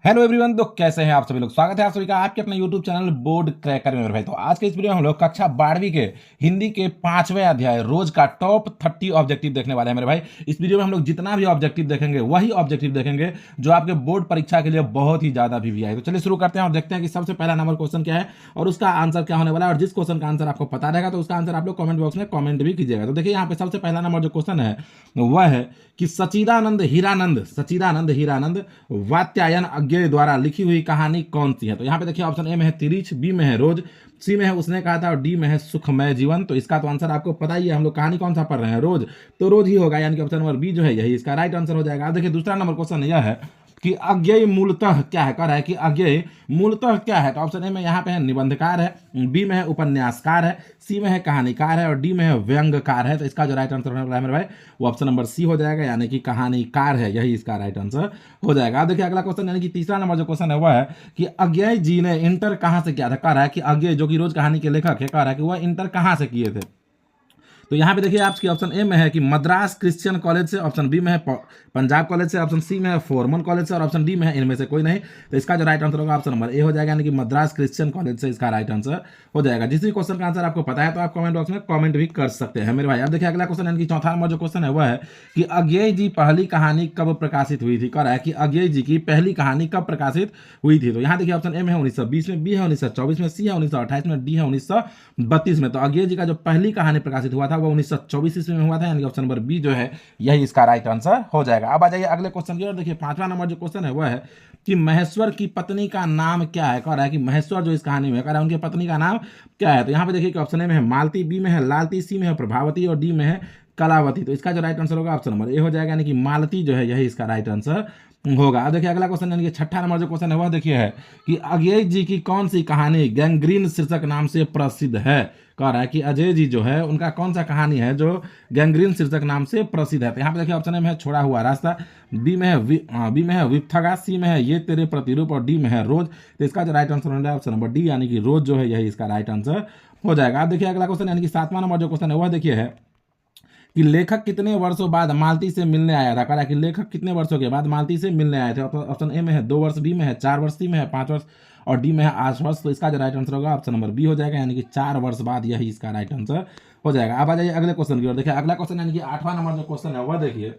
Hello everyone. तो कैसे हैं आप सभी लोग। स्वागत है आप सभी का आपके अपने यूट्यूब चैनल बोर्ड क्रैकर में मेरे भाई। तो आज के इस वीडियो में हम लोग कक्षा 12वीं के हिंदी के 5वें अध्याय रोज का टॉप 30 ऑब्जेक्टिव देखने वाले हैं मेरे भाई। इस वीडियो में हम लोग जितना भी ऑब्जेक्टिव देखेंगे वही ऑब्जेक्टिव देखेंगे जो आपके बोर्ड परीक्षा के लिए बहुत ही ज्यादा भी आए। तो चलिए शुरू करते हैं और देखते हैं कि सबसे पहला नंबर क्वेश्चन क्या है और उसका आंसर क्या होने वाला है। और जिस क्वेश्चन का आंसर आपको पता रहेगा तो उसका आंसर आप लोग कमेंट बॉक्स में कमेंट भी कीजिएगा। तो देखिए यहाँ पे सबसे पहला नंबर जो क्वेश्चन है वह है कि सच्चिदानंद हीरानंद वात्यायन अज्ञेय द्वारा लिखी हुई कहानी कौन सी है। तो यहाँ पे देखिए ऑप्शन ए में है तिरिच, बी में है रोज, सी में है उसने कहा था और डी में है सुखमय जीवन। तो इसका तो आंसर आपको पता ही है। हम लोग कहानी कौन सा पढ़ रहे हैं, रोज, तो रोज ही होगा, यानी कि ऑप्शन नंबर बी जो है यही इसका राइट आंसर हो जाएगा। अब देखिए दूसरा नंबर क्वेश्चन यह है कि अज्ञेय मूलतः क्या है। कह रहा है कि अज्ञेय मूलतः क्या है। तो ऑप्शन ए में यहाँ पे है निबंधकार है, बी में है उपन्यासकार है, सी में है कहानीकार है और डी में है व्यंग्यकार है। तो इसका जो राइट आंसर होने वाला है मेरे भाई वो ऑप्शन नंबर सी हो जाएगा, यानी कि कहानीकार है, यही इसका राइट आंसर हो जाएगा। अब देखिए अगला क्वेश्चन, यानी कि तीसरा नंबर जो क्वेश्चन है वह है कि अज्ञेय जी ने इंटर कहाँ से किया था। कह रहा है कि अज्ञेय जो कि रोज कहानी के लेखक है, कह रहा है कि वह इंटर कहाँ से किए थे। तो यहाँ पे देखिए आपकी ऑप्शन ए में है कि मद्रास क्रिश्चियन कॉलेज से, ऑप्शन बी में है पंजाब कॉलेज से, ऑप्शन सी में है फोरमन कॉलेज से और ऑप्शन डी में है इनमें से कोई नहीं। तो इसका जो राइट आंसर होगा ऑप्शन नंबर ए हो जाएगा, यानी कि मद्रास क्रिश्चियन कॉलेज से इसका राइट आंसर हो जाएगा। जिस भी क्वेश्चन का आंसर आपको पता है तो आप कमेंट बॉक्स में कमेंट भी कर सकते हैं मेरे भाई। अब देखिए अगला क्वेश्चन, यानी कि चौथा नंबर जो क्वेश्चन है वह है कि अज्ञेय जी पहली कहानी कब प्रकाशित हुई थी। कह रहा है कि अज्ञेय जी की पहली कहानी कब प्रकाशित हुई थी। तो यहाँ देखिए ऑप्शन ए में है 1920 में, बी है 1924 में, सी है 1928 में, डी है 1932 में। तो अज्ञेय जी का जो पहली कहानी प्रकाशित हुआ था वो 1924 ईस्वी में हुआ था, यानी कि ऑप्शन नंबर बी जो है यही इसका राइट आंसर हो जाएगा। अब आ जाइए अगले क्वेश्चन की ओर। देखिए पांचवा नंबर जो क्वेश्चन है वह है कि महेश्वर की पत्नी का नाम क्या है। कह रहा है कि महेश्वर जो इस कहानी में, कह रहा है उनकी पत्नी का नाम क्या है। तो यहाँ पे देखिए कि ऑप्शन ए में है मालती, बी में है लालती, सी में है प्रभावती और डी में है कलावती। तो इसका जो राइट आंसर होगा ऑप्शन नंबर ए हो जाएगा, यानी कि मालती जो है यही इसका राइट आंसर होगा। अब देखिए अगला क्वेश्चन, यानी कि छठा नंबर जो क्वेश्चन है वह देखिए है कि अज्ञेय जी की कौन सी कहानी गैंग्रीन शीर्षक नाम से प्रसिद्ध है। कह रहा है कि अजय जी जो है उनका कौन सा कहानी है जो गैंग्रीन शीर्षक नाम से प्रसिद्ध है। तो यहाँ पे देखिए ऑप्शन ए में है छोड़ा हुआ रास्ता, बी में है विपथगा, सी में है ये तेरे प्रतिरूप और डी में है रोज। तो इसका जो राइट आंसर होना है ऑप्शन नंबर डी, यानी कि रोज जो है यही इसका राइट आंसर हो जाएगा। अब देखिए अगला क्वेश्चन, यानी कि सातवां नंबर जो क्वेश्चन है वह देखिए है कि लेखक कितने वर्षों बाद मालती से मिलने आया था। कह रहा है कि लेखक कितने वर्षों के बाद मालती से मिलने आए थे। ऑप्शन ए में है 2 वर्ष, बी में है 4 वर्ष, सी में है 5 वर्ष और डी में है 8 वर्ष। तो इसका जो राइट आंसर होगा ऑप्शन नंबर बी हो जाएगा, यानी कि 4 वर्ष बाद यही इसका राइट आंसर हो जाएगा। अब आ जाइए अगले क्वेश्चन की ओर। देखिए अगला क्वेश्चन, यानी कि आठवां नंबर जो क्वेश्चन है वह देखिए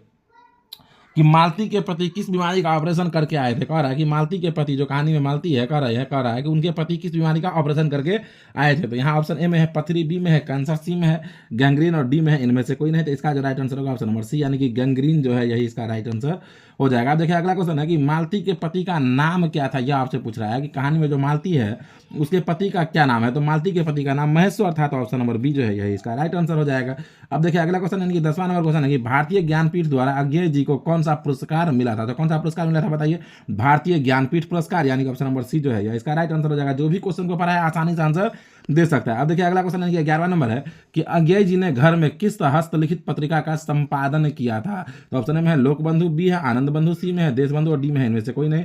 कि मालती के प्रति किस बीमारी का ऑपरेशन करके आए थे। कह रहा है कि मालती के प्रति, जो कहानी में मालती है, कह रहा है कि उनके प्रति किस बीमारी का ऑपरेशन करके आए थे। तो यहाँ ऑप्शन ए में है पथरी, बी में है कैंसर, सी में है गैंग्रीन और डी में है इनमें से कोई नहीं। तो इसका जो राइट आंसर होगा ऑप्शन नंबर सी, यानी कि गैंग्रीन जो है यही इसका राइट आंसर हो जाएगा। अब देखिए अगला क्वेश्चन है कि मालती के पति का नाम क्या था। यह आपसे पूछ रहा है कि कहानी में जो मालती है उसके पति का क्या नाम है। तो मालती के पति का नाम महेश्वर था। तो ऑप्शन नंबर बी जो है यही इसका राइट आंसर हो जाएगा। अब देखिए अगला क्वेश्चन, यानी कि 10वां नंबर क्वेश्चन है कि भारतीय ज्ञानपीठ द्वारा अज्ञेय जी को कौन सा पुरस्कार मिला था। तो कौन सा पुरस्कार मिला था बताइए। भारतीय ज्ञानपीठ पुरस्कार, यानी कि ऑप्शन नंबर सी जो है यह इसका राइट आंसर हो जाएगा। जो भी क्वेश्चन को पढ़ा है आसानी से आंसर दे सकता है। अब देखिए अगला क्वेश्चन, यानी कि 11वां नंबर है कि अज्ञेय जी ने घर में किस हस्तलिखित पत्रिका का संपादन किया था। तो ऑप्शन में है लोकबंधु, बी है आनंद बंधु, सी में है देशबंधु और डी में है इनमें से कोई नहीं।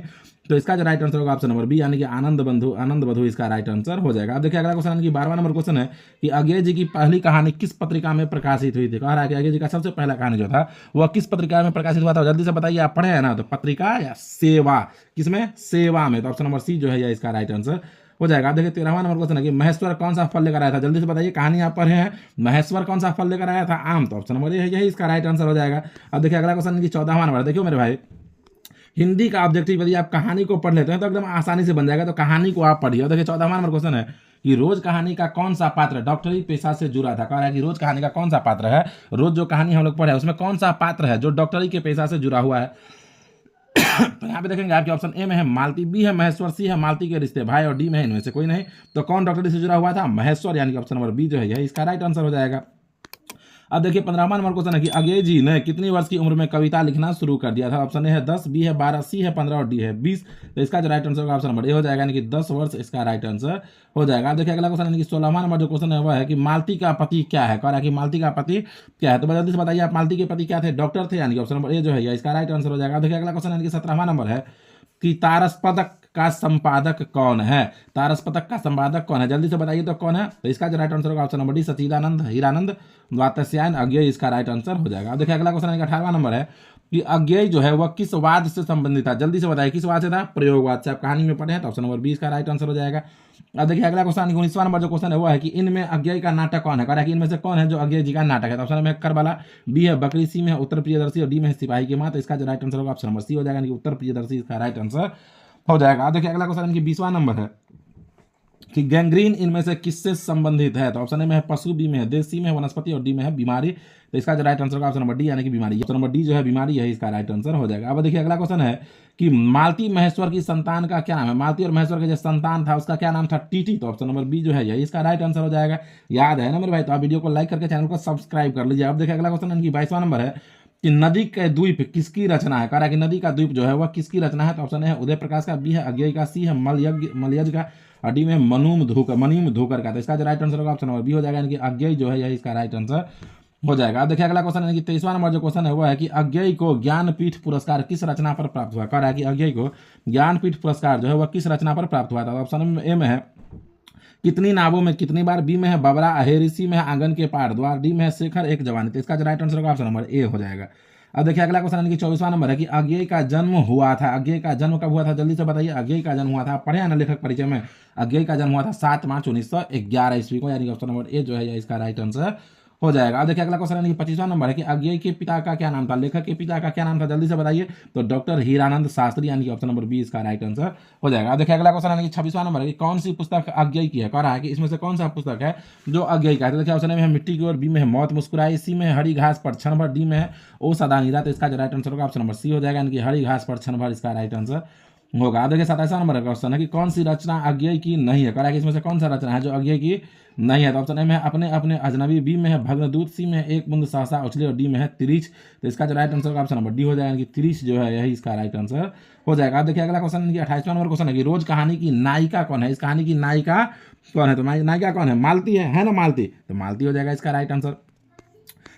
तो इसका जो राइट आंसर होगा ऑप्शन नंबर बी, यानी कि आनंद बंधु इसका राइट आंसर हो जाएगा। अब देखिए अगला क्वेश्चन, यानी कि 12वां नंबर क्वेश्चन है कि अज्ञेय जी की पहली कहानी किस पत्रिका में प्रकाशित हुई थी। कह रहा है कि अज्ञेय जी का सबसे पहला कहानी जो था वह किस पत्रिका में प्रकाशित हुआ था। जल्दी से बताइए, आप पढ़े हैं ना। तो पत्रिका या सेवा, किसमें, सेवा में। तो ऑप्शन नंबर सी जो है यह इसका राइट आंसर हो जाएगा। अब देखिए 13वां नंबर क्वेश्चन है कि महेश्वर कौन सा फल लेकर आया था। जल्दी से बताइए, कहानी आप पढ़े हैं, महेश्वर कौन सा फल लेकर आया था, आम। तो ऑप्शन नंबर यही इसका राइट आंसर हो जाएगा। अब देखिए अगला क्वेश्चन की 14वां नंबर, देखियो मेरे भाई, हिंदी का ऑब्जेक्टिव यदि आप कहानी को पढ़ लेते हैं तो एकदम आसानी से बन जाएगा। तो कहानी को आप पढ़िए। देखिए 14वां नंबर क्वेश्चन है कि रोज कहानी का कौन सा पात्र डॉक्टरी पेशा से जुड़ा था। कह रहा है कि रोज कहानी का कौन सा पात्र है, रोज जो कहानी हम लोग पढ़े उसमें कौन सा पात्र है जो डॉक्टरी के पेशा से जुड़ा हुआ है। तो यहाँ पे देखेंगे आपके ऑप्शन ए में है मालती, बी है महेश्वर, सी है मालती के रिश्ते भाई और डी में है इनमें से कोई नहीं। तो कौन डॉक्टरी से जुड़ा हुआ था, महेश्वर, यानी कि ऑप्शन नंबर बी जो है यही इसका राइट आंसर हो जाएगा। अब देखिए 15वां नंबर क्वेश्चन है कि अज्ञेय जी ने कितनी वर्ष की उम्र में कविता लिखना शुरू कर दिया था। ऑप्शन ए है 10, बी है 12, सी है 15 और डी है 20। तो इसका जो राइट आंसर होगा ऑप्शन नंबर ए हो जाएगा, यानी कि 10 वर्ष इसका राइट आंसर हो जाएगा। अब देखिए अगला क्वेश्चन, यानी कि 16वां नंबर जो क्वेश्चन है वह है कि मालती का पति क्या है। कह रहा है कि मालती का पति क्या है। तो जल्दी से बताइए आप, मालती के पति क्या थे, डॉक्टर थे, यानी कि ऑप्शन नंबर ए जो है इसका राइट आंसर हो जाएगा। देखिए अगला क्वेश्चन, यानी कि 17वां नंबर है कि तारसपदक का संपादक कौन है। तारसपदक का संपादक कौन है, जल्दी से बताइए तो कौन है। तो इसका जो राइट आंसर होगा ऑप्शन नंबर डी, सच्चिदानंद हीरानंद वात्स्यायन अज्ञेय इसका राइट आंसर हो जाएगा। अब देखिए अगला क्वेश्चन, 18वां नंबर है कि अज्ञेय जो है वह किस वाद से संबंधित था, जल्दी से बताइए किस वाद से था, प्रयोगवाद से। आप कहानी में पढ़े हैं तो ऑप्शन नंबर 20 का राइट आंसर हो जाएगा। अब देखिए अगला क्वेश्चन 19वां नंबर जो क्वेश्चन है वो है कि इनमें अज्ञेय का नाटक कौन है, कह रहा है कि इनमें से कौन है जो अज्ञेय जी का नाटक है। तो ऑप्शन में करबला, बी है बकरी, सी में है उत्तर प्रियदर्शी और डी में है सिपाही की मां। तो इसका जो राइट आंसर होगा ऑप्शन नंबर सी हो जाएगा, यानी कि उत्तर प्रियदर्शी इसका राइट आंसर हो जाएगा। अब देखिए अगला क्वेश्चन 20वां नंबर है कि गैंग्रीन इनमें से किससे संबंधित है। तो ऑप्शन ए में है पशु, बी में है देश, सी में है वनस्पति और डी में है बीमारी। तो इसका जो राइट आंसर होगा ऑप्शन नंबर डी यानी कि बीमारी। ऑप्शन नंबर डी जो है बीमारी है, इसका राइट आंसर हो जाएगा। अब देखिए अगला क्वेश्चन है कि मालती महेश्वर की संतान का क्या नाम है। मालती और महेश्वर का जो संतान था उसका क्या नाम था, टीटी। तो ऑप्शन नंबर बी जो है यही इसका राइट आंसर हो जाएगा। याद है ना मेरे भाई, तो आप वीडियो को लाइक करके चैनल को सब्सक्राइब कर लीजिए। अब देखिए अगला क्वेश्चन है कि 22वां नंबर है कि नदी के द्वीप किसकी रचना है, कह रहा है कि नदी का द्वीप जो है वह किसकी रचना है। तो ऑप्शन है उदय प्रकाश का, बी है अज्ञेय का, सी है मलयज का और डी में मनीम धूकर का। तो इसका जो राइट आंसर होगा ऑप्शन नंबर बी हो जाएगा, यानी कि अज्ञेय जो है यही इसका राइट आंसर हो जाएगा। अब देखिए अगला क्वेश्चन है कि 23वां नंबर जो क्वेश्चन है वो है कि अज्ञेय को ज्ञानपीठ पुरस्कार किस रचना पर प्राप्त हुआ। कह रहा है कि अज्ञेय को ज्ञानपीठ पुरस्कार जो है वह किस रचना पर प्राप्त हुआ था। ऑप्शन ए में है कितनी नावों में कितनी बार, बी में है बबरा अहेरी, सी में है आंगन के पार द्वार, डी में है शेखर एक जवानी। तो इसका जो राइट आंसर होगा ऑप्शन नंबर ए हो जाएगा। अब देखिए अगला क्वेश्चन है कि 24वां नंबर है कि अज्ञेय का जन्म हुआ था। अज्ञेय का जन्म कब हुआ था, जल्दी से बताइए। अज्ञेय का जन्म हुआ था, पढ़े हैं ना लेखक परिचय में, अज्ञेय का जन्म हुआ था 7 मार्च 1911 ईस्वी को, यानी कि ऑप्शन नंबर ए जो है इसका राइट आंसर हो जाएगा। अब देखिए अगला क्वेश्चन है 25वां नंबर है कि अज्ञेय के पिता का क्या नाम था, लेखक के पिता का क्या नाम था, जल्दी से बताइए। तो डॉक्टर हीरानंद शास्त्री, यानी कि ऑप्शन नंबर बी इसका राइट आंसर हो जाएगा। अब देखिए अगला क्वेश्चन है कि 26वां नंबर है कि कौन सी पुस्तक अज्ञेय की है। कह रहा है कि इसमें से कौन सा पुस्तक है जो अज्ञेय का है। तो देखिए ऑप्शन में है मिट्टी की ओर, बी में है मौत मुस्कुराई, सी में है हरी घास पर क्षण भर, डी में है ओ सदा नीरा। तो इसका जो राइट आंसर होगा ऑप्शन नंबर सी हो जाएगा, यानी कि हरी घास पर क्षण भर इसका राइट आंसर होगा। देखिए 27वां नंबर का क्वेश्चन है कि कौन सी रचना अज्ञेय की नहीं है। कह रहा है कि इसमें से कौन सा रचना है जो अज्ञेय की नहीं है। तो ऑप्शन ए में है अपने अपने अजनबी, बी में है भग्नदूत, सी में है एक बूंद सहसा उछले और डी में है तिरिच। तो इसका जो राइट आंसर होगा ऑप्शन नंबर डी हो जाएगा, यानी कि तिरिच जो है यही इसका राइट आंसर हो जाएगा। अब देखिए अगला क्वेश्चन है कि 28वां नंबर क्वेश्चन है कि रोज कहानी की नायिका कौन है। इस कहानी की नायिका कौन है। तो नायिका कौन है, मालती है ना मालती। तो मालती हो जाएगा इसका राइट आंसर।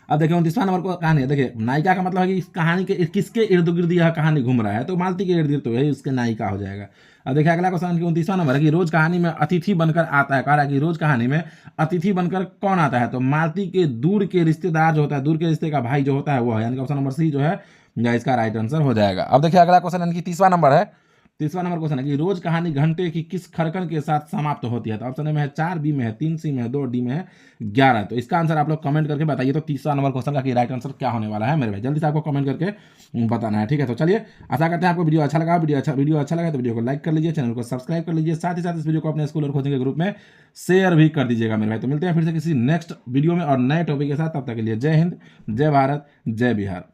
अब देखिए 29वां नंबर को कहानी है, देखिए नायिका का मतलब है कि इस कहानी के किसके इर्द गिर्द यह कहानी घूम रहा है। तो मालती के इर्द गिर्द तो यही उसके नायिका हो जाएगा। अब देखिए अगला क्वेश्चन 29वां नंबर है कि रोज कहानी में अतिथि बनकर आता है। कह रहा है कि रोज कहानी में अतिथि बनकर कौन आता है। तो मालती के दूर के रिश्तेदार जो होता है, दूर के रिश्ते का भाई जो होता है वो है, यानी कि ऑप्शन नंबर सी जो है इसका राइट आंसर हो जाएगा। अब देखिए अगला क्वेश्चन यानी कि 30वां नंबर है। 30वां नंबर क्वेश्चन है कि रोज कहानी घंटे की किस खड़कन के साथ समाप्त होती है। तो ऑप्शन ए में है 4, बी में है 3, सी में है 2, डी में है 11। तो इसका आंसर आप लोग कमेंट करके बताइए। तो 30वां नंबर क्वेश्चन का कि राइट आंसर क्या होने वाला है मेरे भाई, जल्दी से आपको कमेंट करके बताना है। ठीक है, तो चलिए आशा करते हैं आपको वीडियो अच्छा लगा। वीडियो अच्छा लगा तो वीडियो को लाइक कर लीजिए, चैनल को सब्सक्राइब कर लीजिए, साथ ही साथ इस वीडियो को अपने स्कूल और कोचिंग के ग्रुप में शेयर भी कर दीजिएगा मेरे भाई। तो मिलते हैं फिर से किसी नेक्स्ट वीडियो में और नए टॉपिक के साथ, तब तक के लिए जय हिंद, जय भारत, जय बिहार।